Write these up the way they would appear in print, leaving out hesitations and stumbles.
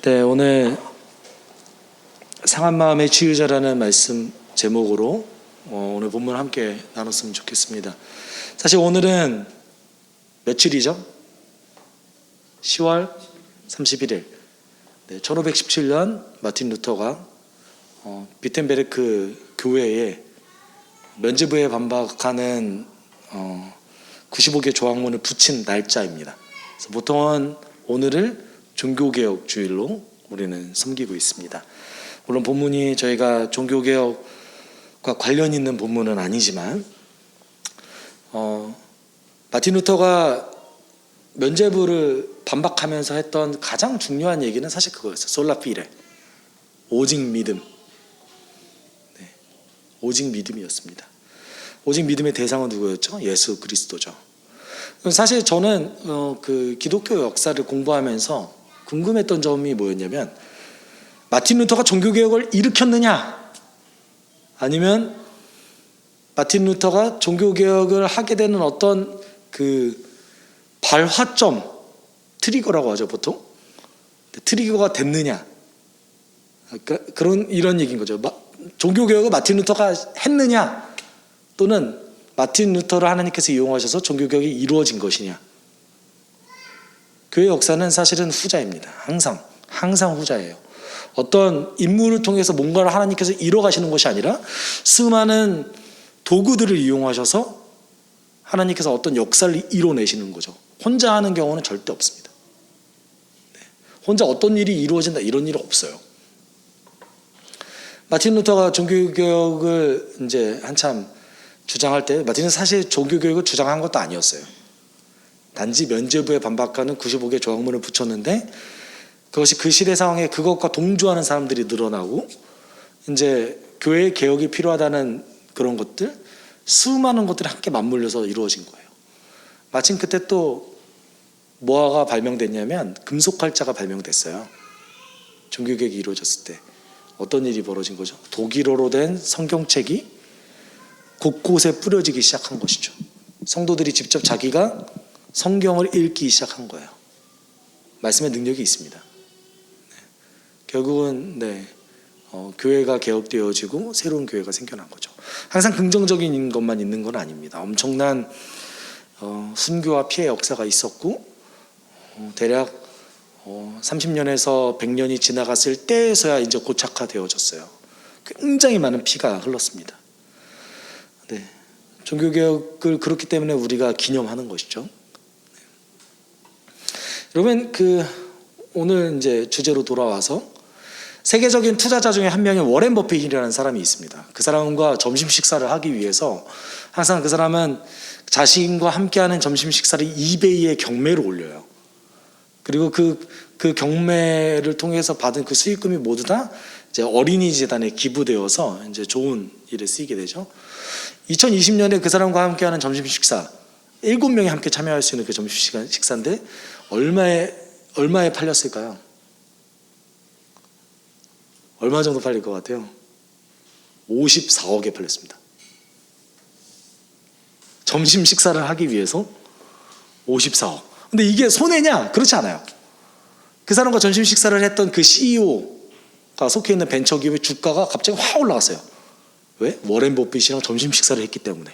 네, 오늘 상한 마음의 치유자라는 말씀 제목으로 오늘 본문 함께 나눴으면 좋겠습니다. 사실 오늘은 며칠이죠? 10월 31일. 네, 1517년 마틴 루터가 비텐베르크 교회에 면죄부에 반박하는 95개 조항문을 붙인 날짜입니다. 그래서 보통은 오늘을 종교개혁 주일로 우리는 섬기고 있습니다. 물론 본문이 저희가 종교개혁과 관련 있는 본문은 아니지만 마틴 루터가 면죄부를 반박하면서 했던 가장 중요한 얘기는 사실 그거였어요. 솔라 피레, 오직 믿음. 네, 오직 믿음이었습니다. 오직 믿음의 대상은 누구였죠? 예수 그리스도죠. 사실 저는 그 기독교 역사를 공부하면서 궁금했던 점이 뭐였냐면, 마틴 루터가 종교개혁을 일으켰느냐, 아니면 마틴 루터가 종교개혁을 하게 되는 어떤 그 발화점, 트리거라고 하죠 보통, 트리거가 됐느냐, 그러니까 이런 얘기인 거죠. 종교개혁을 마틴 루터가 했느냐, 또는 마틴 루터를 하나님께서 이용하셔서 종교개혁이 이루어진 것이냐. 교회 역사는 사실은 후자입니다. 항상 후자예요. 어떤 인물을 통해서 뭔가를 하나님께서 이뤄가시는 것이 아니라 수많은 도구들을 이용하셔서 하나님께서 어떤 역사를 이뤄내시는 거죠. 혼자 하는 경우는 절대 없습니다. 네. 혼자 어떤 일이 이루어진다, 이런 일은 없어요. 마틴 루터가 종교개혁을 이제 한참 주장할 때, 마틴은 사실 종교개혁을 주장한 것도 아니었어요. 단지 면죄부에 반박하는 95개 조항문을 붙였는데, 그것이 그 시대 상황에 그것과 동조하는 사람들이 늘어나고, 이제 교회의 개혁이 필요하다는 그런 것들, 수많은 것들이 함께 맞물려서 이루어진 거예요. 마침 그때 또 뭐가 발명됐냐면 금속활자가 발명됐어요. 종교개혁이 이루어졌을 때 어떤 일이 벌어진 거죠? 독일어로 된 성경책이 곳곳에 뿌려지기 시작한 것이죠. 성도들이 직접 자기가 성경을 읽기 시작한 거예요. 말씀의 능력이 있습니다. 네. 결국은 교회가 개혁되어지고 새로운 교회가 생겨난 거죠. 항상 긍정적인 것만 있는 건 아닙니다. 엄청난 순교와 피해 역사가 있었고, 대략 30년에서 100년이 지나갔을 때에서야 이제 고착화되어졌어요. 굉장히 많은 피가 흘렀습니다. 네. 종교개혁을 그렇기 때문에 우리가 기념하는 것이죠. 네. 여러분, 오늘 이제 주제로 돌아와서 세계적인 투자자 중에 한 명의 워렌 버핏이라는 사람이 있습니다. 그 사람과 점심 식사를 하기 위해서 항상 그 사람은 자신과 함께하는 점심 식사를 이베이에 경매로 올려요. 그리고 그 경매를 통해서 받은 그 수익금이 모두 다 이제 어린이재단에 기부되어서 이제 좋은 일에 쓰이게 되죠. 2020년에 그 사람과 함께하는 점심 식사, 7명이 함께 참여할 수 있는 그 점심 식사인데 얼마에 팔렸을까요? 얼마 정도 팔릴 것 같아요? 54억에 팔렸습니다. 점심 식사를 하기 위해서 54억. 근데 이게 손해냐? 그렇지 않아요. 그 사람과 점심 식사를 했던 그 CEO가 속해 있는 벤처기업의 주가가 갑자기 확 올라갔어요. 왜? 워렌 버핏이랑 점심 식사를 했기 때문에.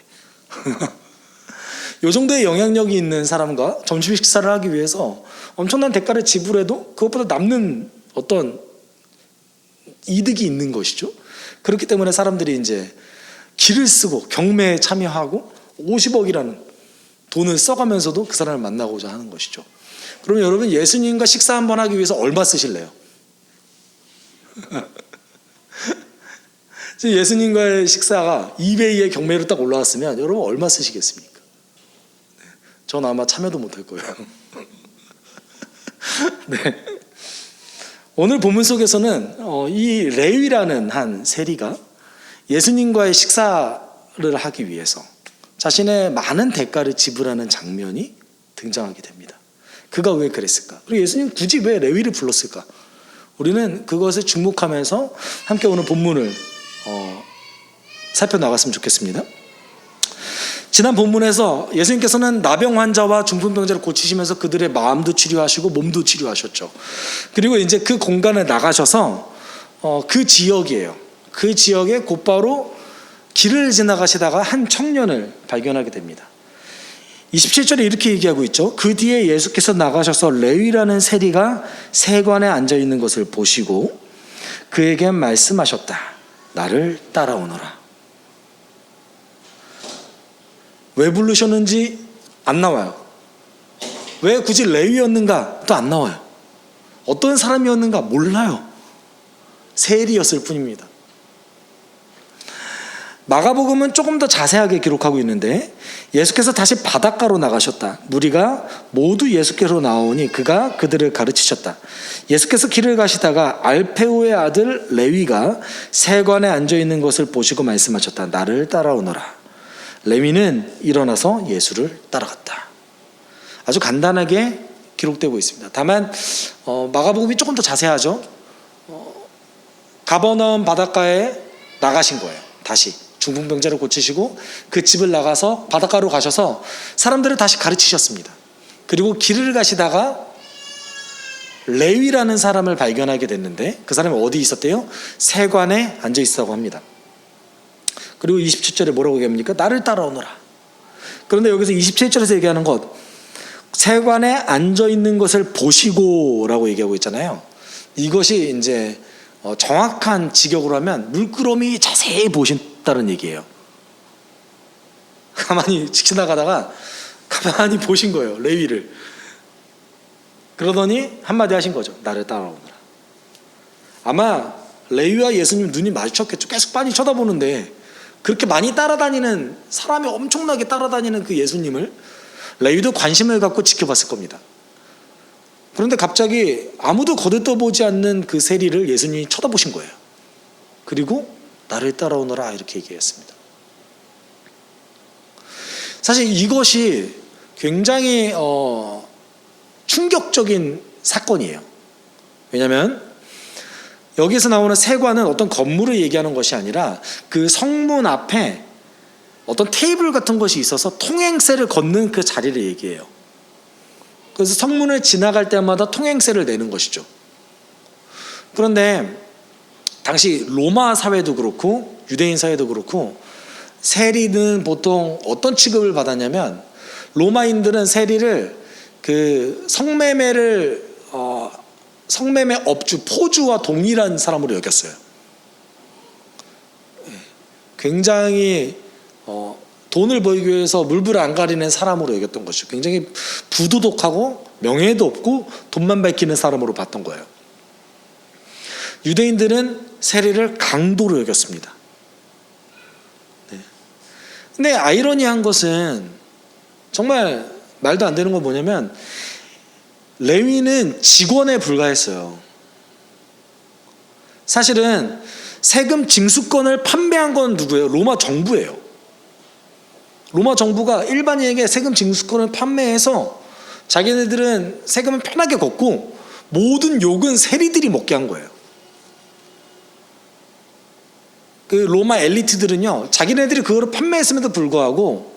이 정도의 영향력이 있는 사람과 점심 식사를 하기 위해서 엄청난 대가를 지불해도 그것보다 남는 어떤 이득이 있는 것이죠. 그렇기 때문에 사람들이 이제 기를 쓰고 경매에 참여하고 50억이라는 돈을 써가면서도 그 사람을 만나고자 하는 것이죠. 그러면 여러분, 예수님과 식사 한번 하기 위해서 얼마 쓰실래요? 예수님과의 식사가 이베이의 경매로 딱 올라왔으면 여러분 얼마 쓰시겠습니까? 네, 전 아마 참여도 못할 거예요. 네. 오늘 본문 속에서는 이 레위라는 한 세리가 예수님과의 식사를 하기 위해서 자신의 많은 대가를 지불하는 장면이 등장하게 됩니다. 그가 왜 그랬을까? 그리고 예수님 굳이 왜 레위를 불렀을까? 우리는 그것에 주목하면서 함께 오늘 본문을 살펴나갔으면 좋겠습니다. 지난 본문에서 예수님께서는 나병 환자와 중풍병자를 고치시면서 그들의 마음도 치료하시고 몸도 치료하셨죠. 그리고 이제 그 공간에 나가셔서 그 지역이에요. 그 지역에 곧바로 길을 지나가시다가 한 청년을 발견하게 됩니다. 27절에 이렇게 얘기하고 있죠. 그 뒤에 예수께서 나가셔서 레위라는 세리가 세관에 앉아있는 것을 보시고 그에게 말씀하셨다. 나를 따라오너라. 왜 부르셨는지 안 나와요. 왜 굳이 레위였는가? 또 안 나와요. 어떤 사람이었는가? 몰라요. 세리였을 뿐입니다. 마가복음은 조금 더 자세하게 기록하고 있는데 예수께서 다시 바닷가로 나가셨다. 무리가 모두 예수께로 나오니 그가 그들을 가르치셨다. 예수께서 길을 가시다가 알페오의 아들 레위가 세관에 앉아있는 것을 보시고 말씀하셨다. 나를 따라오너라. 레위는 일어나서 예수를 따라갔다. 아주 간단하게 기록되고 있습니다. 다만 마가복음이 조금 더 자세하죠. 가버나움 바닷가에 나가신 거예요. 다시 중풍병자를 고치시고 그 집을 나가서 바닷가로 가셔서 사람들을 다시 가르치셨습니다. 그리고 길을 가시다가 레위라는 사람을 발견하게 됐는데 그 사람이 어디 있었대요? 세관에 앉아 있었다고 합니다. 그리고 27절에 뭐라고 얘기합니까? 나를 따라오너라. 그런데 여기서 27절에서 얘기하는 것, 세관에 앉아 있는 것을 보시고 라고 얘기하고 있잖아요. 이것이 이제 정확한 직역으로 하면 물끄러미 자세히 보신다는 얘기예요. 가만히 지나가다가 가만히 보신 거예요. 레위를. 그러더니 한마디 하신 거죠. 나를 따라오너라. 아마 레위와 예수님 눈이 마주쳤겠죠. 계속 빤히 쳐다보는데 그렇게 많이 따라다니는, 사람이 엄청나게 따라다니는 그 예수님을 레위도 관심을 갖고 지켜봤을 겁니다. 그런데 갑자기 아무도 거들떠보지 않는 그 세리를 예수님이 쳐다보신 거예요. 그리고 나를 따라오너라 이렇게 얘기했습니다. 사실 이것이 굉장히 충격적인 사건이에요. 왜냐하면 여기서 나오는 세관은 어떤 건물을 얘기하는 것이 아니라 그 성문 앞에 어떤 테이블 같은 것이 있어서 통행세를 걷는 그 자리를 얘기해요. 그래서 성문을 지나갈 때마다 통행세를 내는 것이죠. 그런데 당시 로마 사회도 그렇고 유대인 사회도 그렇고 세리는 보통 어떤 취급을 받았냐면 로마인들은 세리를 그 성매매 업주, 포주와 동일한 사람으로 여겼어요. 굉장히 돈을 벌기 위해서 물불을 안 가리는 사람으로 여겼던 것이죠. 굉장히 부도덕하고 명예도 없고 돈만 밝히는 사람으로 봤던 거예요. 유대인들은 세리를 강도로 여겼습니다. 근데 아이러니한 것은 정말 말도 안 되는 건 뭐냐면 레위는 직원에 불과했어요. 사실은 세금 징수권을 판매한 건 누구예요? 로마 정부예요. 로마 정부가 일반인에게 세금 징수권을 판매해서 자기네들은 세금을 편하게 걷고 모든 욕은 세리들이 먹게 한 거예요. 그 로마 엘리트들은요, 자기네들이 그거를 판매했음에도 불구하고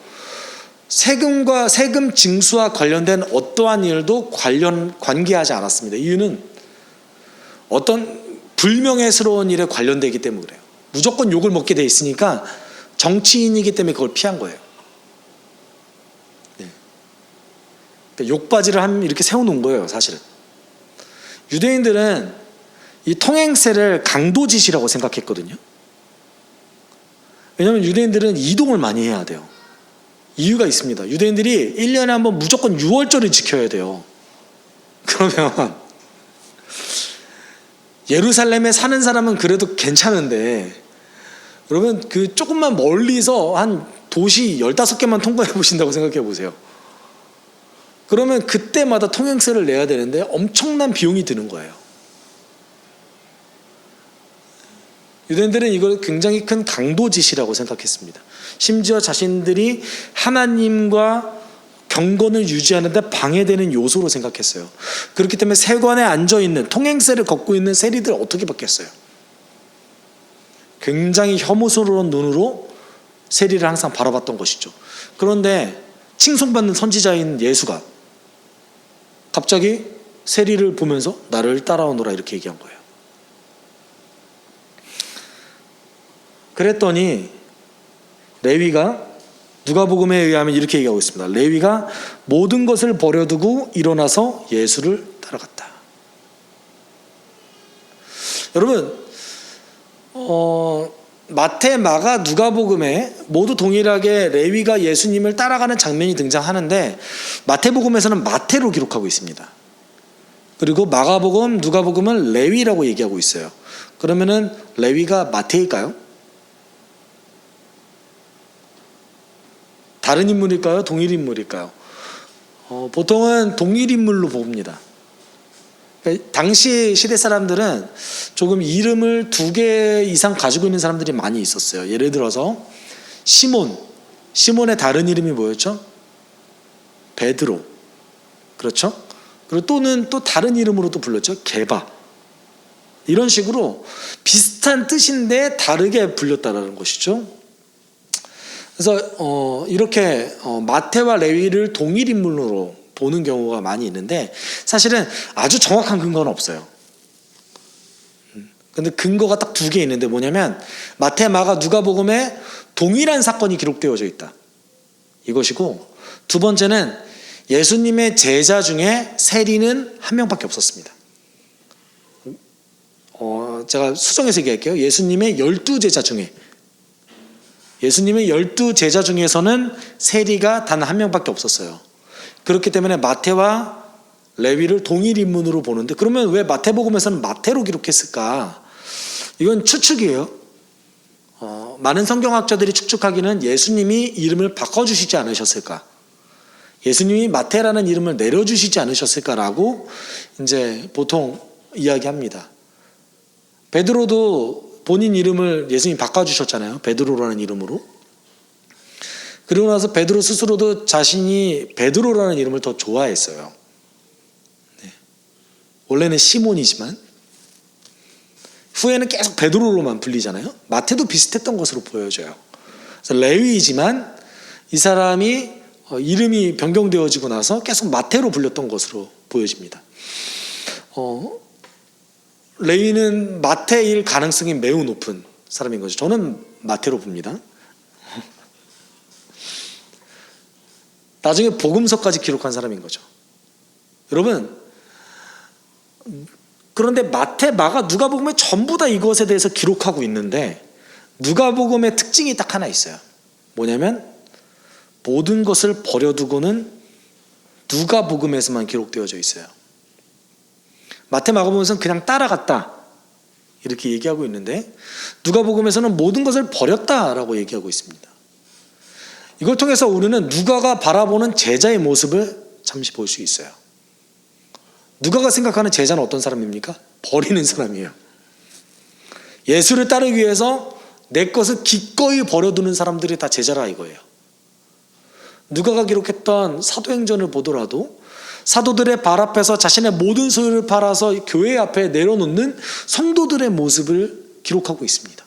세금과 세금 징수와 관련된 어떠한 일도 관계하지 않았습니다. 이유는 어떤 불명예스러운 일에 관련되기 때문에 그래요. 무조건 욕을 먹게 돼 있으니까 정치인이기 때문에 그걸 피한 거예요. 네. 그러니까 욕바지를 이렇게 세워놓은 거예요, 사실은. 유대인들은 이 통행세를 강도짓이라고 생각했거든요. 왜냐하면 유대인들은 이동을 많이 해야 돼요. 이유가 있습니다. 유대인들이 1년에 한 번 무조건 유월절을 지켜야 돼요. 그러면 예루살렘에 사는 사람은 그래도 괜찮은데 여러분 그 조금만 멀리서 한 도시 15개만 통과해 보신다고 생각해 보세요. 그러면 그때마다 통행세를 내야 되는데 엄청난 비용이 드는 거예요. 유대인들은 이걸 굉장히 큰 강도짓이라고 생각했습니다. 심지어 자신들이 하나님과 경건을 유지하는 데 방해되는 요소로 생각했어요. 그렇기 때문에 세관에 앉아있는, 통행세를 걷고 있는 세리들을 어떻게 받겠어요? 굉장히 혐오스러운 눈으로 세리를 항상 바라봤던 것이죠. 그런데 칭송받는 선지자인 예수가 갑자기 세리를 보면서 나를 따라오너라 이렇게 얘기한 거예요. 그랬더니 레위가 누가복음에 의하면 이렇게 얘기하고 있습니다. 레위가 모든 것을 버려두고 일어나서 예수를 따라갔다. 여러분, 마태, 마가, 누가복음에 모두 동일하게 레위가 예수님을 따라가는 장면이 등장하는데 마태복음에서는 마태로 기록하고 있습니다. 그리고 마가복음, 누가복음은 레위라고 얘기하고 있어요. 그러면은 레위가 마태일까요? 다른 인물일까요? 동일 인물일까요? 보통은 동일 인물로 봅니다. 그러니까 당시 시대 사람들은 조금 이름을 2개 이상 가지고 있는 사람들이 많이 있었어요. 예를 들어서 시몬의 다른 이름이 뭐였죠? 베드로. 그렇죠? 그리고 또는 또 다른 이름으로 또 불렀죠. 게바. 이런 식으로 비슷한 뜻인데 다르게 불렸다는 것이죠. 그래서 이렇게 마태와 레위를 동일 인물로 보는 경우가 많이 있는데 사실은 아주 정확한 근거는 없어요. 근데 근거가 딱 2개 있는데 뭐냐면 마태, 마가, 누가복음에 동일한 사건이 기록되어져 있다. 이것이고, 두 번째는 예수님의 제자 중에 세리는 한 명밖에 없었습니다. 제가 수정해서 얘기할게요. 예수님의 12제자 중에, 예수님의 12제자 중에서는 세리가 단 한 명밖에 없었어요. 그렇기 때문에 마태와 레위를 동일 인물로 보는데, 그러면 왜 마태복음에서는 마태로 기록했을까? 이건 추측이에요. 많은 성경학자들이 추측하기는 예수님이 이름을 바꿔주시지 않으셨을까? 예수님이 마태라는 이름을 내려주시지 않으셨을까라고 이제 보통 이야기합니다. 베드로도 본인 이름을 예수님이 바꿔주셨잖아요. 베드로라는 이름으로. 그리고 나서 베드로 스스로도 자신이 베드로라는 이름을 더 좋아했어요. 네. 원래는 시몬이지만 후에는 계속 베드로로만 불리잖아요. 마태도 비슷했던 것으로 보여져요. 그래서 레위이지만 이 사람이 이름이 변경되어지고 나서 계속 마태로 불렸던 것으로 보여집니다. 레위는 마태일 가능성이 매우 높은 사람인 거죠. 저는 마태로 봅니다. 나중에 복음서까지 기록한 사람인 거죠. 여러분, 그런데 마태, 마가, 누가복음에 전부 다 이것에 대해서 기록하고 있는데 누가복음의 특징이 딱 하나 있어요. 뭐냐면 모든 것을 버려두고는 누가복음에서만 기록되어져 있어요. 마태, 마가복음에서는 그냥 따라갔다 이렇게 얘기하고 있는데 누가복음에서는 모든 것을 버렸다라고 얘기하고 있습니다. 이걸 통해서 우리는 누가가 바라보는 제자의 모습을 잠시 볼 수 있어요. 누가가 생각하는 제자는 어떤 사람입니까? 버리는 사람이에요. 예수를 따르기 위해서 내 것을 기꺼이 버려두는 사람들이 다 제자라 이거예요. 누가가 기록했던 사도행전을 보더라도 사도들의 발 앞에서 자신의 모든 소유를 팔아서 교회 앞에 내려놓는 성도들의 모습을 기록하고 있습니다.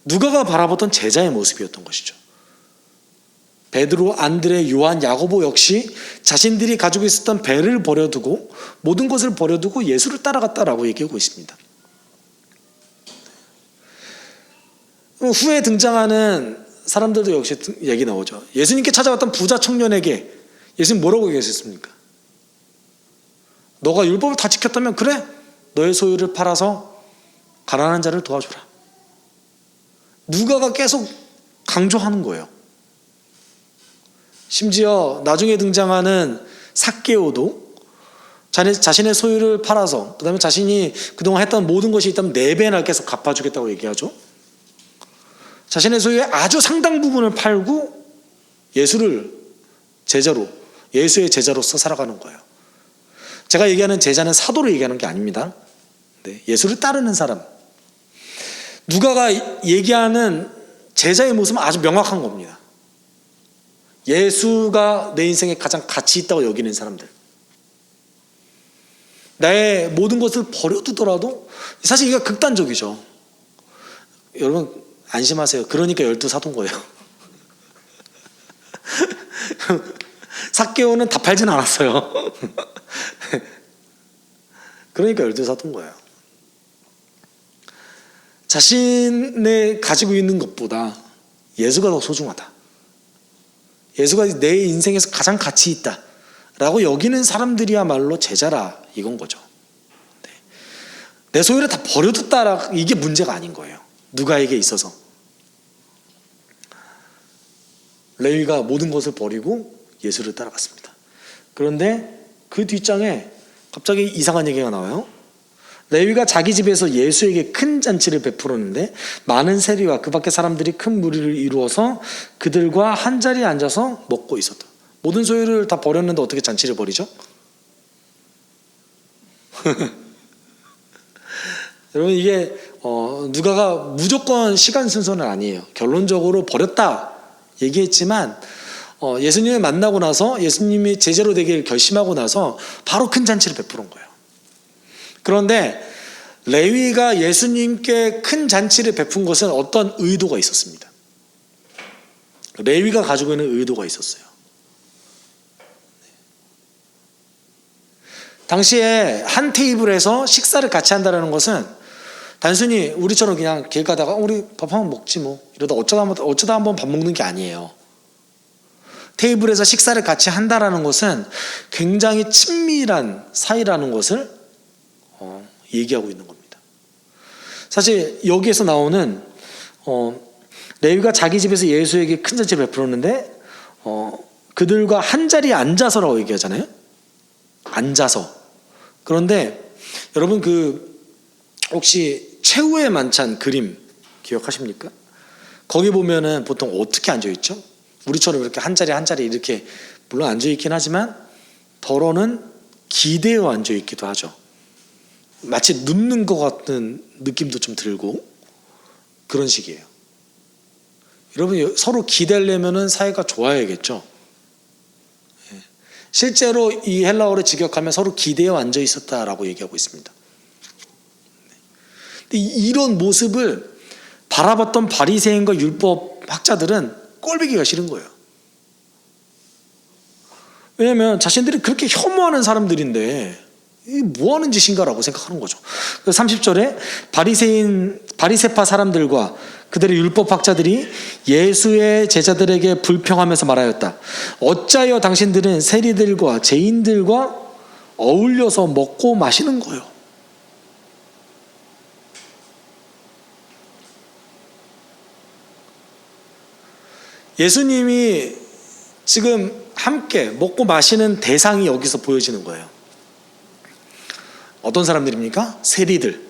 누가가 바라보던 제자의 모습이었던 것이죠. 베드로, 안드레, 요한, 야고보 역시 자신들이 가지고 있었던 배를 버려두고 모든 것을 버려두고 예수를 따라갔다라고 얘기하고 있습니다. 후에 등장하는 사람들도 역시 얘기 나오죠. 예수님께 찾아왔던 부자 청년에게 예수님 뭐라고 얘기하셨습니까? 너가 율법을 다 지켰다면 그래, 너의 소유를 팔아서 가난한 자를 도와주라. 누가가 계속 강조하는 거예요. 심지어 나중에 등장하는 삭개오도 자신의 소유를 팔아서 그 다음에 자신이 그동안 했던 모든 것이 있다면 4배나 계속 갚아주겠다고 얘기하죠. 자신의 소유의 아주 상당 부분을 팔고 예수의 제자로서 살아가는 거예요. 제가 얘기하는 제자는 사도를 얘기하는 게 아닙니다. 네, 예수를 따르는 사람. 누가가 얘기하는 제자의 모습은 아주 명확한 겁니다. 예수가 내 인생에 가장 가치 있다고 여기는 사람들. 나의 모든 것을 버려두더라도, 사실 이게 극단적이죠. 여러분, 안심하세요. 그러니까 12사도인 거예요. 삭개오는 다 팔진 않았어요. 그러니까 12사도인 거예요. 자신의 가지고 있는 것보다 예수가 더 소중하다. 예수가 내 인생에서 가장 가치 있다 라고 여기는 사람들이야말로 제자라 이건 거죠. 네. 내 소유를 다 버려뒀다, 이게 문제가 아닌 거예요. 누가에게 있어서. 레위가 모든 것을 버리고 예수를 따라갔습니다. 그런데 그 뒷장에 갑자기 이상한 얘기가 나와요. 레위가 자기 집에서 예수에게 큰 잔치를 베풀었는데 많은 세리와 그 밖의 사람들이 큰 무리를 이루어서 그들과 한자리에 앉아서 먹고 있었다. 모든 소유를 다 버렸는데 어떻게 잔치를 벌이죠? 여러분, 이게 누가가 무조건 시간 순서는 아니에요. 결론적으로 버렸다 얘기했지만 예수님을 만나고 나서 예수님이 제자로 되기를 결심하고 나서 바로 큰 잔치를 베푸는 거예요. 그런데 레위가 예수님께 큰 잔치를 베푼 것은 어떤 의도가 있었습니다. 레위가 가지고 있는 의도가 있었어요. 당시에 한 테이블에서 식사를 같이 한다는 것은 단순히 우리처럼 그냥 길 가다가 우리 밥 한번 먹지 뭐 이러다 어쩌다 한번 밥 먹는 게 아니에요. 테이블에서 식사를 같이 한다는 것은 굉장히 친밀한 사이라는 것을 얘기하고 있는 겁니다. 사실 여기에서 나오는 레위가 자기 집에서 예수에게 큰 잔치를 베풀었는데 그들과 한 자리에 앉아서라고 얘기하잖아요. 앉아서. 그런데 여러분, 혹시 최후의 만찬 그림 기억하십니까? 거기 보면은 보통 어떻게 앉아있죠? 우리처럼 이렇게 한 자리 한 자리 이렇게 물론 앉아있긴 하지만 더러는 기대어 앉아있기도 하죠. 마치 눕는 것 같은 느낌도 좀 들고 그런 식이에요. 여러분, 서로 기대려면은 사이가 좋아야겠죠. 실제로 이 헬라어를 직역하면 서로 기대어 앉아 있었다라고 얘기하고 있습니다. 근데 이런 모습을 바라봤던 바리새인과 율법 학자들은 꼴보기가 싫은 거예요. 왜냐하면 자신들이 그렇게 혐오하는 사람들인데 이 뭐하는 짓인가라고 생각하는 거죠. 30절에 바리새파 사람들과 그들의 율법학자들이 예수의 제자들에게 불평하면서 말하였다. 어찌하여 당신들은 세리들과 죄인들과 어울려서 먹고 마시는 거요? 예수님이 지금 함께 먹고 마시는 대상이 여기서 보여지는 거예요. 어떤 사람들입니까? 세리들.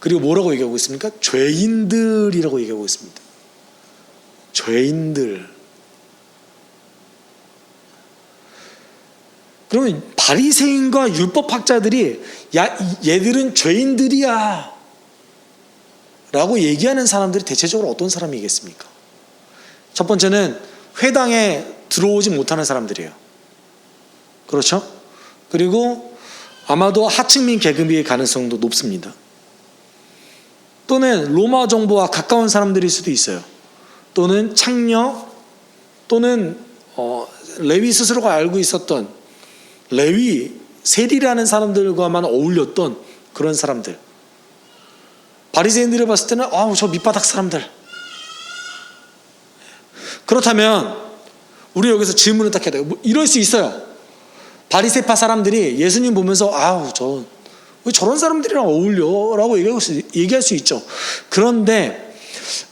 그리고 뭐라고 얘기하고 있습니까? 죄인들이라고 얘기하고 있습니다. 죄인들. 그러면 바리새인과 율법학자들이 야, 얘들은 죄인들이야 라고 얘기하는 사람들이 대체적으로 어떤 사람이겠습니까? 첫 번째는 회당에 들어오지 못하는 사람들이에요. 그렇죠? 그리고 아마도 하층민 계급의 가능성도 높습니다. 또는 로마 정부와 가까운 사람들일 수도 있어요. 또는 창녀, 또는 레위 스스로가 알고 있었던 레위, 세리라는 사람들과만 어울렸던 그런 사람들. 바리새인들이 봤을 때는 저 밑바닥 사람들. 그렇다면 우리 여기서 질문을 딱 해야 돼요. 이럴 수 있어요. 바리새파 사람들이 예수님 보면서 왜 저런 사람들이랑 어울려? 라고 얘기할 수 있죠. 그런데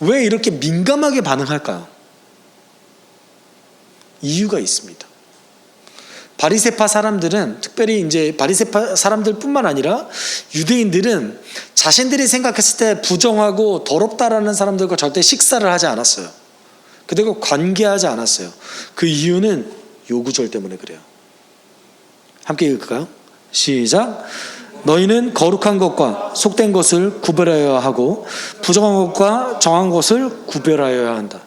왜 이렇게 민감하게 반응할까요? 이유가 있습니다. 바리새파 사람들은, 특별히 이제 바리새파 사람들뿐만 아니라 유대인들은 자신들이 생각했을 때 부정하고 더럽다라는 사람들과 절대 식사를 하지 않았어요. 그들과 관계하지 않았어요. 그 이유는 요구절 때문에 그래요. 함께 읽을까요? 시작. 너희는 거룩한 것과 속된 것을 구별하여야 하고 부정한 것과 정한 것을 구별하여야 한다.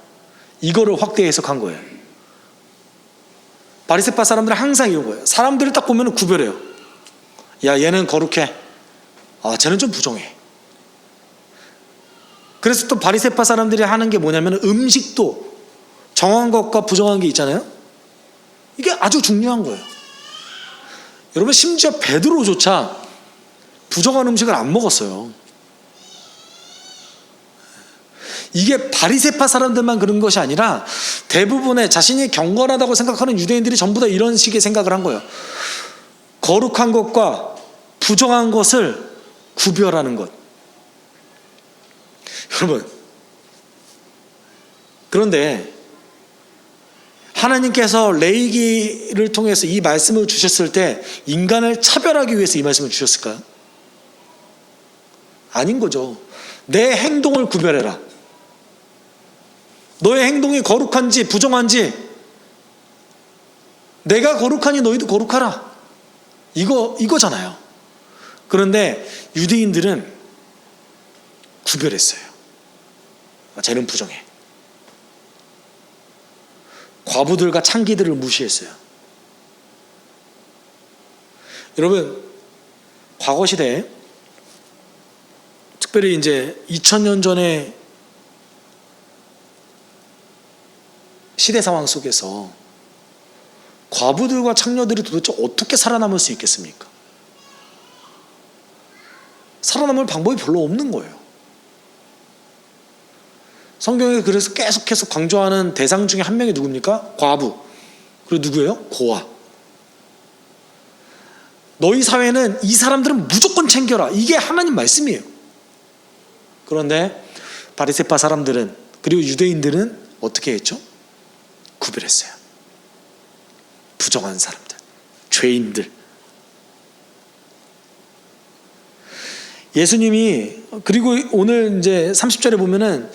이거를 확대 해석한 거예요. 바리새파 사람들은 항상 이런 거예요. 사람들을 딱 보면 구별해요. 야, 얘는 거룩해. 쟤는 좀 부정해. 그래서 또 바리새파 사람들이 하는 게 뭐냐면 음식도 정한 것과 부정한 게 있잖아요. 이게 아주 중요한 거예요. 여러분, 심지어 베드로조차 부정한 음식을 안 먹었어요. 이게 바리새파 사람들만 그런 것이 아니라 대부분의 자신이 경건하다고 생각하는 유대인들이 전부 다 이런 식의 생각을 한 거예요. 거룩한 것과 부정한 것을 구별하는 것. 여러분, 그런데 하나님께서 레위기를 통해서 이 말씀을 주셨을 때 인간을 차별하기 위해서 이 말씀을 주셨을까요? 아닌 거죠. 내 행동을 구별해라. 너의 행동이 거룩한지 부정한지, 내가 거룩하니 너희도 거룩하라, 이거잖아요. 그런데 유대인들은 구별했어요. 쟤는 부정해. 과부들과 창기들을 무시했어요. 여러분, 과거 시대에, 특별히 이제 2000년 전에 시대 상황 속에서 과부들과 창녀들이 도대체 어떻게 살아남을 수 있겠습니까? 살아남을 방법이 별로 없는 거예요. 성경에 그래서 계속해서 강조하는 대상 중에 한 명이 누굽니까? 과부. 그리고 누구예요? 고아. 너희 사회는 이 사람들은 무조건 챙겨라, 이게 하나님 말씀이에요. 그런데 바리새파 사람들은, 그리고 유대인들은 어떻게 했죠? 구별했어요. 부정한 사람들, 죄인들. 예수님이, 그리고 오늘 이제 30절에 보면은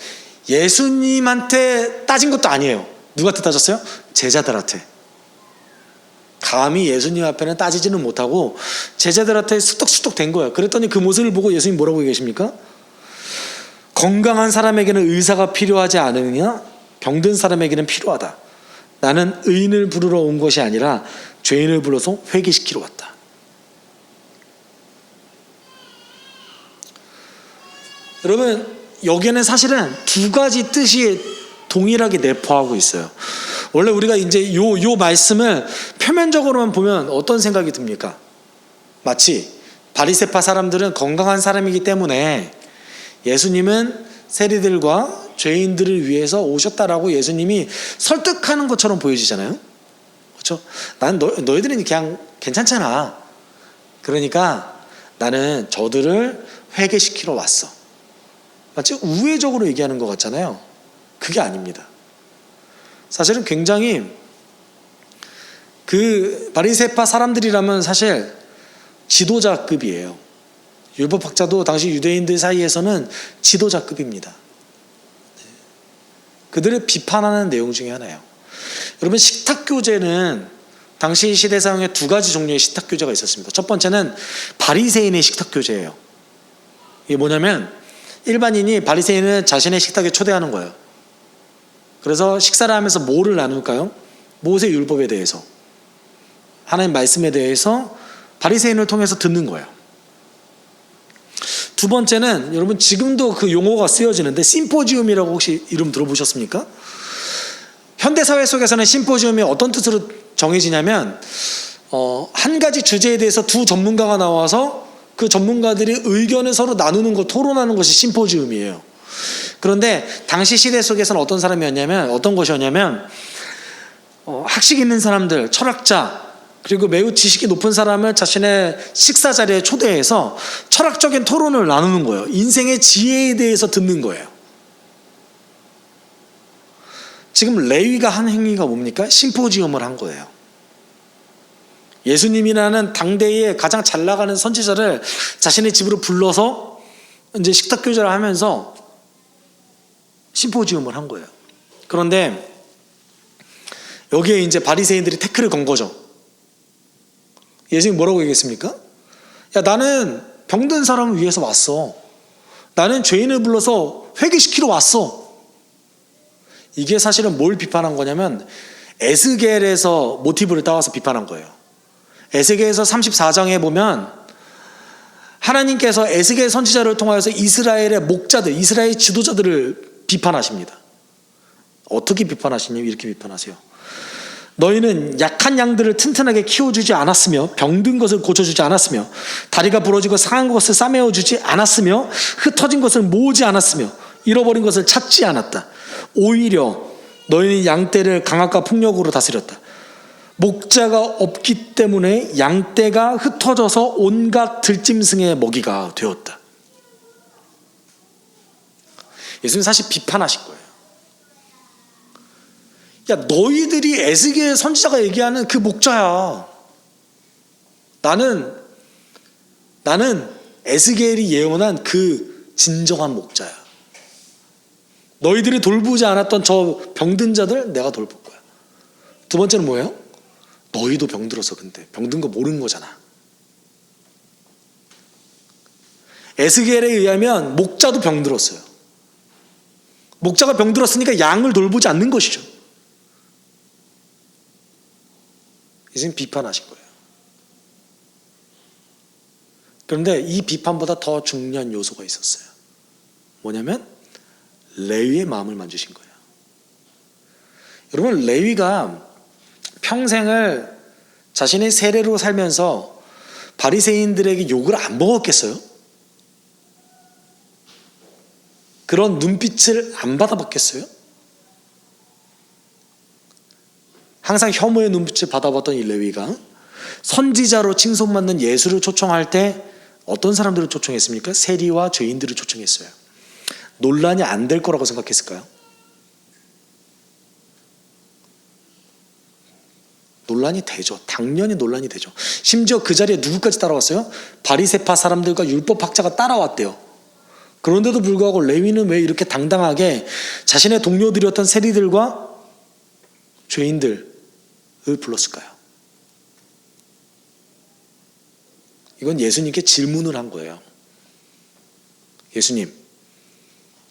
예수님한테 따진 것도 아니에요. 누구한테 따졌어요? 제자들한테. 감히 예수님 앞에는 따지지는 못하고 제자들한테 수덕수덕 된 거예요. 그랬더니 그 모습을 보고 예수님 뭐라고 얘기하십니까? 건강한 사람에게는 의사가 필요하지 않으냐? 병든 사람에게는 필요하다. 나는 의인을 부르러 온 것이 아니라 죄인을 불러서 회개시키러 왔다. 여러분, 여기에는 사실은 두 가지 뜻이 동일하게 내포하고 있어요. 원래 우리가 이제 요 말씀을 표면적으로만 보면 어떤 생각이 듭니까? 마치 바리새파 사람들은 건강한 사람이기 때문에 예수님은 세리들과 죄인들을 위해서 오셨다라고 예수님이 설득하는 것처럼 보여지잖아요. 그렇죠? 난 너희들은 그냥 괜찮잖아. 그러니까 나는 저들을 회개시키러 왔어. 마치 우회적으로 얘기하는 것 같잖아요. 그게 아닙니다. 사실은 굉장히 그 바리새파 사람들이라면 사실 지도자급이에요. 율법학자도 당시 유대인들 사이에서는 지도자급입니다. 그들을 비판하는 내용 중에 하나예요. 여러분, 식탁교제는 당시 시대상에 두 가지 종류의 식탁교제가 있었습니다. 첫 번째는 바리새인의 식탁교제예요. 이게 뭐냐면 일반인이 바리새인을 자신의 식탁에 초대하는 거예요. 그래서 식사를 하면서 뭐를 나눌까요? 모세 율법에 대해서, 하나님 말씀에 대해서 바리새인을 통해서 듣는 거예요. 두 번째는, 여러분 지금도 그 용어가 쓰여지는데 심포지움이라고 혹시 이름 들어보셨습니까? 현대사회 속에서는 심포지움이 어떤 뜻으로 정해지냐면 한 가지 주제에 대해서 두 전문가가 나와서 그 전문가들이 의견을 서로 나누는 것, 토론하는 것이 심포지움이에요. 그런데 당시 시대 속에서는 어떤 사람이었냐면, 어떤 것이었냐면 학식 있는 사람들, 철학자, 그리고 매우 지식이 높은 사람을 자신의 식사 자리에 초대해서 철학적인 토론을 나누는 거예요. 인생의 지혜에 대해서 듣는 거예요. 지금 레위가 한 행위가 뭡니까? 심포지움을 한 거예요. 예수님이라는 당대의 가장 잘 나가는 선지자를 자신의 집으로 불러서 이제 식탁 교제를 하면서 심포지움을 한 거예요. 그런데 여기에 이제 바리새인들이 태클을 건 거죠. 예수님 뭐라고 얘기했습니까? 야, 나는 병든 사람을 위해서 왔어. 나는 죄인을 불러서 회개시키러 왔어. 이게 사실은 뭘 비판한 거냐면 에스겔에서 모티브를 따와서 비판한 거예요. 에스겔에서 34장에 보면 하나님께서 에스겔 선지자를 통하여서 이스라엘의 목자들, 이스라엘 지도자들을 비판하십니다. 어떻게 비판하시냐면 이렇게 비판하세요. 너희는 약한 양들을 튼튼하게 키워주지 않았으며 병든 것을 고쳐주지 않았으며 다리가 부러지고 상한 것을 싸매어주지 않았으며 흩어진 것을 모으지 않았으며 잃어버린 것을 찾지 않았다. 오히려 너희는 양떼를 강압과 폭력으로 다스렸다. 목자가 없기 때문에 양떼가 흩어져서 온갖 들짐승의 먹이가 되었다. 예수님 사실 비판하실 거예요. 야, 너희들이 에스겔 선지자가 얘기하는 그 목자야. 나는 에스겔이 예언한 그 진정한 목자야. 너희들이 돌보지 않았던 저 병든 자들 내가 돌볼 거야. 두 번째는 뭐예요? 너희도 병들어서 근데 병든 거 모르는 거잖아. 에스겔에 의하면 목자도 병들었어요. 목자가 병들었으니까 양을 돌보지 않는 것이죠. 예수님 비판하신 거예요. 그런데 이 비판보다 더 중요한 요소가 있었어요. 뭐냐면 레위의 마음을 만지신 거예요. 여러분, 레위가 평생을 자신의 세례로 살면서 바리새인들에게 욕을 안 먹었겠어요? 그런 눈빛을 안 받아봤겠어요? 항상 혐오의 눈빛을 받아봤던 이 레위가 선지자로 칭송받는 예수를 초청할 때 어떤 사람들을 초청했습니까? 세리와 죄인들을 초청했어요. 논란이 안 될 거라고 생각했을까요? 논란이 되죠. 당연히 논란이 되죠. 심지어 그 자리에 누구까지 따라왔어요? 바리새파 사람들과 율법학자가 따라왔대요. 그런데도 불구하고 레위는 왜 이렇게 당당하게 자신의 동료들이었던 세리들과 죄인들을 불렀을까요? 이건 예수님께 질문을 한 거예요. 예수님,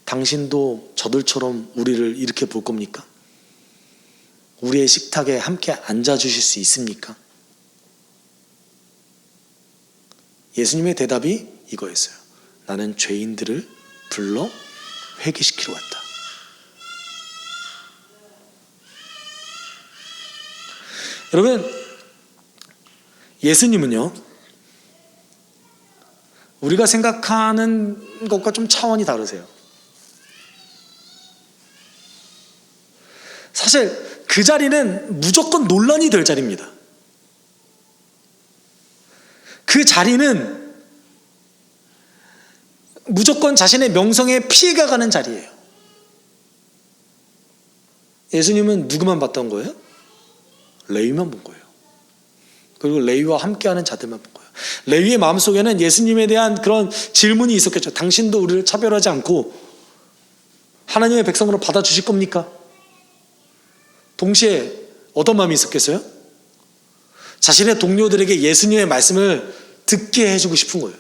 당신도 저들처럼 우리를 이렇게 볼 겁니까? 우리의 식탁에 함께 앉아주실 수 있습니까? 예수님의 대답이 이거였어요. 나는 죄인들을 불러 회개시키러 왔다. 여러분, 예수님은요, 우리가 생각하는 것과 좀 차원이 다르세요. 사실 그 자리는 무조건 논란이 될 자리입니다. 그 자리는 무조건 자신의 명성에 피해가 가는 자리예요. 예수님은 누구만 봤던 거예요? 레위만 본 거예요. 그리고 레위와 함께하는 자들만 본 거예요. 레위의 마음속에는 예수님에 대한 그런 질문이 있었겠죠. 당신도 우리를 차별하지 않고 하나님의 백성으로 받아주실 겁니까? 동시에 어떤 마음이 있었겠어요? 자신의 동료들에게 예수님의 말씀을 듣게 해주고 싶은 거예요.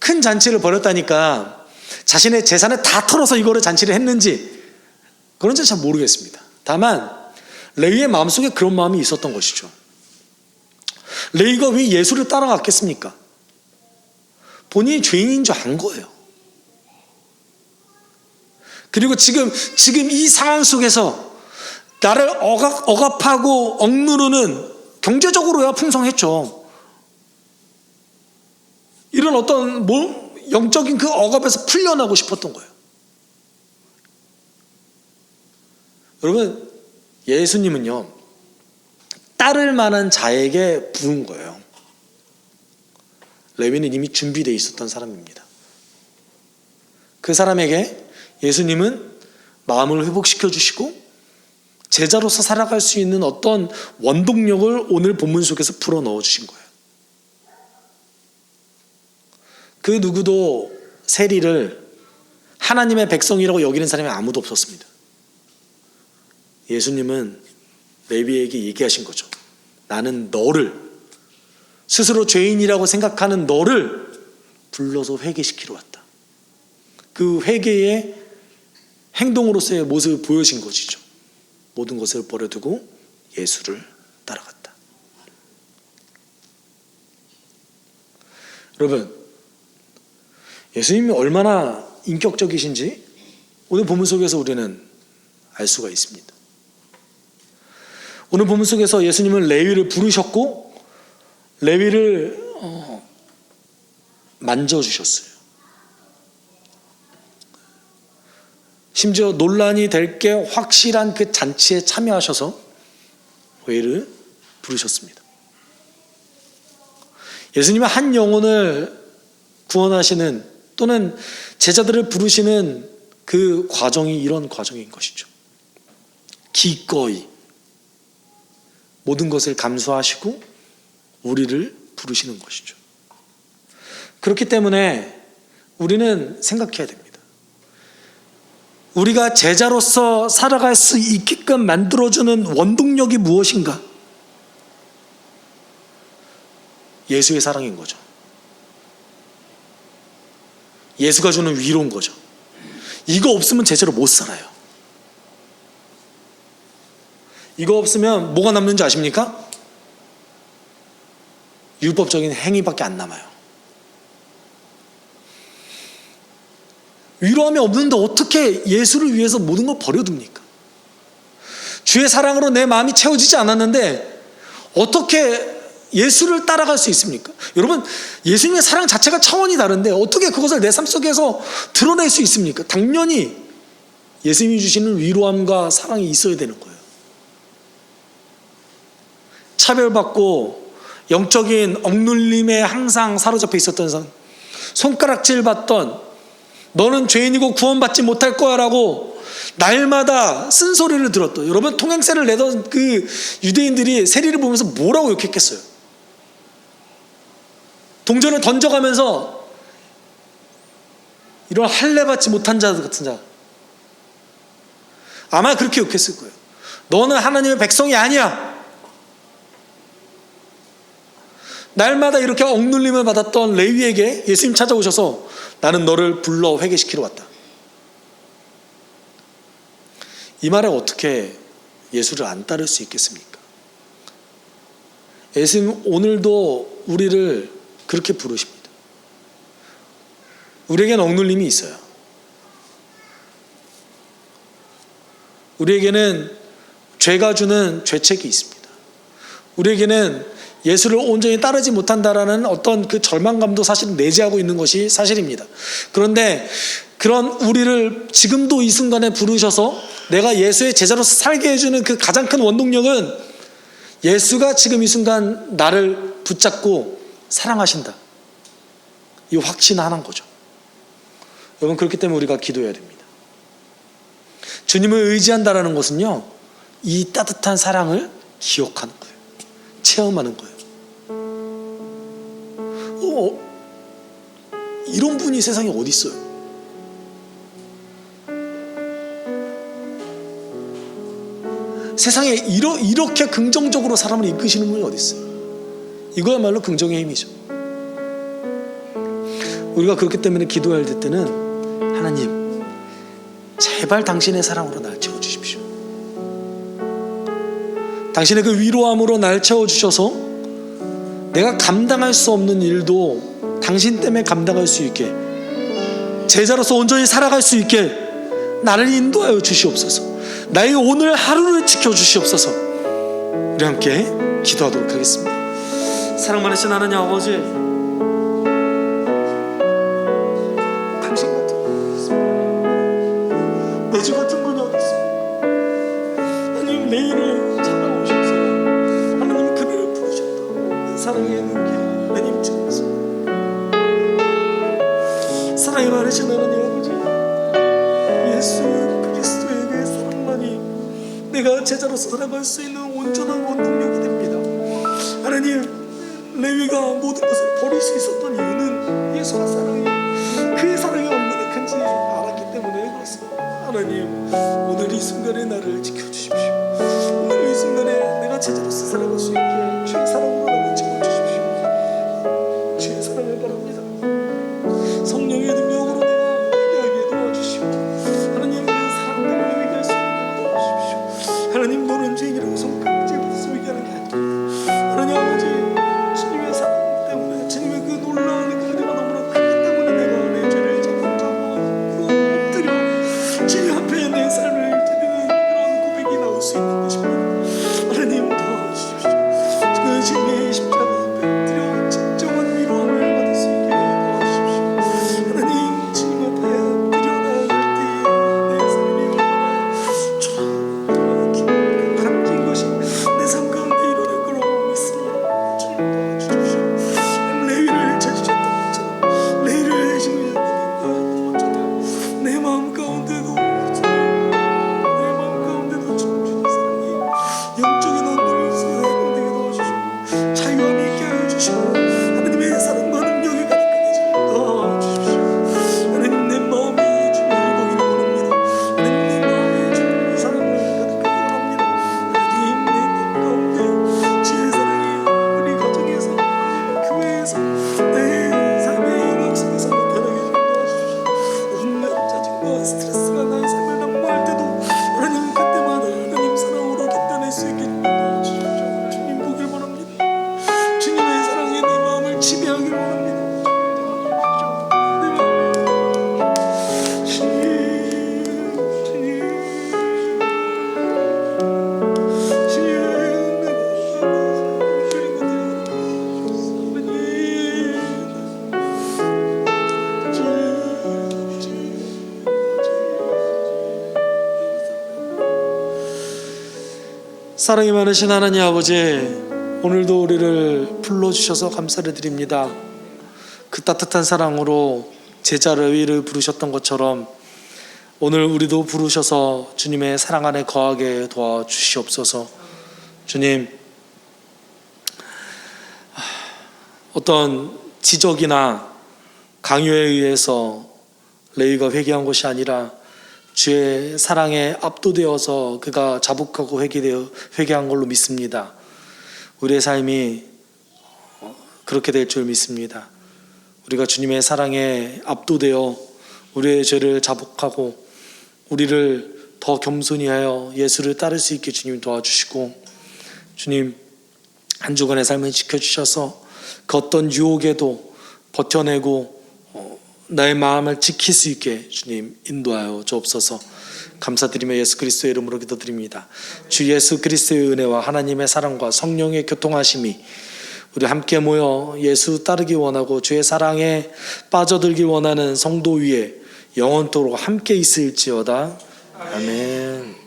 큰 잔치를 벌였다니까 자신의 재산을 다 털어서 이거를 잔치를 했는지 그런지는 잘 모르겠습니다. 다만 레위의 마음속에 그런 마음이 있었던 것이죠. 레위가 왜 예수를 따라갔겠습니까? 본인이 죄인인 줄 안 거예요. 그리고 지금 이 상황 속에서 나를 억압하고 억누르는, 경제적으로야 풍성했죠. 이런 어떤 영적인 그 억압에서 풀려나고 싶었던 거예요. 여러분, 예수님은요, 따를 만한 자에게 부른 거예요. 레위는 이미 준비되어 있었던 사람입니다. 그 사람에게 예수님은 마음을 회복시켜 주시고 제자로서 살아갈 수 있는 어떤 원동력을 오늘 본문 속에서 풀어 넣어 주신 거예요. 그 누구도 세리를 하나님의 백성이라고 여기는 사람이 아무도 없었습니다. 예수님은 레위에게 얘기하신 거죠. 나는 너를, 스스로 죄인이라고 생각하는 너를 불러서 회개시키러 왔다. 그 회개의 행동으로서의 모습을 보여준 것이죠. 모든 것을 버려두고 예수를 따라갔다. 여러분, 예수님이 얼마나 인격적이신지 오늘 본문 속에서 우리는 알 수가 있습니다. 오늘 본문 속에서 예수님은 레위를 부르셨고 레위를 만져주셨어요. 심지어 논란이 될 게 확실한 그 잔치에 참여하셔서 레위를 부르셨습니다. 예수님은 한 영혼을 구원하시는 또는 제자들을 부르시는 그 과정이 이런 과정인 것이죠. 기꺼이 모든 것을 감수하시고 우리를 부르시는 것이죠. 그렇기 때문에 우리는 생각해야 됩니다. 우리가 제자로서 살아갈 수 있게끔 만들어주는 원동력이 무엇인가? 예수의 사랑인 거죠. 예수가 주는 위로인 거죠. 이거 없으면 제자로 못 살아요. 이거 없으면 뭐가 남는지 아십니까? 율법적인 행위밖에 안 남아요. 위로함이 없는데 어떻게 예수를 위해서 모든 걸 버려둡니까? 주의 사랑으로 내 마음이 채워지지 않았는데 어떻게 예수를 따라갈 수 있습니까? 여러분, 예수님의 사랑 자체가 차원이 다른데 어떻게 그것을 내 삶 속에서 드러낼 수 있습니까? 당연히 예수님이 주시는 위로함과 사랑이 있어야 되는 거예요. 차별받고 영적인 억눌림에 항상 사로잡혀 있었던 사람, 손가락질 받던, 너는 죄인이고 구원받지 못할 거야 라고 날마다 쓴소리를 들었던, 여러분, 통행세를 내던 그 유대인들이 세리를 보면서 뭐라고 욕했겠어요? 동전을 던져가면서 이런 할례 받지 못한 자 같은 자, 아마 그렇게 욕했을 거예요. 너는 하나님의 백성이 아니야. 날마다 이렇게 억눌림을 받았던 레위에게 예수님 찾아오셔서 나는 너를 불러 회개시키러 왔다. 이 말에 어떻게 예수를 안 따를 수 있겠습니까? 예수님 오늘도 우리를 그렇게 부르십니다. 우리에게는 억눌림이 있어요. 우리에게는 죄가 주는 죄책이 있습니다. 우리에게는 예수를 온전히 따르지 못한다라는 어떤 그 절망감도 사실 내재하고 있는 것이 사실입니다. 그런데 그런 우리를 지금도 이 순간에 부르셔서 내가 예수의 제자로서 살게 해주는 그 가장 큰 원동력은 예수가 지금 이 순간 나를 붙잡고 사랑하신다, 이 확신 하나인 거죠. 여러분, 그렇기 때문에 우리가 기도해야 됩니다. 주님을 의지한다라는 것은요, 이 따뜻한 사랑을 기억하는 거예요. 체험하는 거예요. 이런 분이 세상에 어디 있어요? 세상에 이렇게 긍정적으로 사람을 이끄시는 분이 어디 있어요? 이거야말로 긍정의 힘이죠. 우리가 그렇기 때문에 기도할 때는 하나님, 제발 당신의 사랑으로 날 채워주십시오. 당신의 그 위로함으로 날 채워주셔서 내가 감당할 수 없는 일도 당신 때문에 감당할 수 있게, 제자로서 온전히 살아갈 수 있게 나를 인도하여 주시옵소서. 나의 오늘 하루를 지켜주시옵소서. 우리 함께 기도하도록 하겠습니다. 사랑 많으신 하나님 아버지, 당신 같은 분이 있습니다. 내 주 같은 분이 어디 있습니까? 하나님, 내일을 찾아오셔서 하나님 그들을 부르셨다. 사랑의 눈길 하나님 주옵소서. 사랑이 많으신 하나님 아버지, 예수 그리스도의 그 사랑만이 내가 제자로서 살아갈 수 있는 온전한 원동력이 됩니다. 하나님, 레위가 모든 것을 버릴 수 있었던 이유는 예수의 사랑이, 그의 사랑이 얼마나 큰지 알았기 때문에 그렇습니다. 하나님, 오늘 이 순간에 나를 지켜주십시오. 오늘 이 순간에 내가 제자로서 살아갈 수 있게 주의 사랑으로 나를 채워주십시오. 주의 사랑을 바랍니다. 성령의 능력으로 내가 회개하게 도와주시고, 하나님, 그 사랑 때문에 회개할 수 있게 도와주십시오. 하나님, 너는 죄인이라고 손가락질부터 회개하는 게 아닙니다. 하나님 아버지, 주님의 사랑 때문에, 주님의 그 놀라운 그 사랑이 많으신 하나님 아버지, 오늘도 우리를 불러주셔서 감사를 드립니다. 그 따뜻한 사랑으로 제자를 위를 부르셨던 것처럼 오늘 우리도 부르셔서 주님의 사랑 안에 거하게 도와주시옵소서. 주님, 어떤 지적이나 강요에 의해서 레위가 회개한 것이 아니라 주의 사랑에 압도되어서 그가 자복하고 회개한 걸로 믿습니다. 우리의 삶이 그렇게 될 줄 믿습니다. 우리가 주님의 사랑에 압도되어 우리의 죄를 자복하고 우리를 더 겸손히 하여 예수를 따를 수 있게 주님 도와주시고, 주님 한 주간의 삶을 지켜주셔서 그 어떤 유혹에도 버텨내고 나의 마음을 지킬 수 있게 주님 인도하여 주옵소서. 감사드리며 예수 그리스도의 이름으로 기도드립니다. 주 예수 그리스도의 은혜와 하나님의 사랑과 성령의 교통하심이 우리 함께 모여 예수 따르기 원하고 주의 사랑에 빠져들기 원하는 성도 위에 영원토록 함께 있을지어다. 아멘.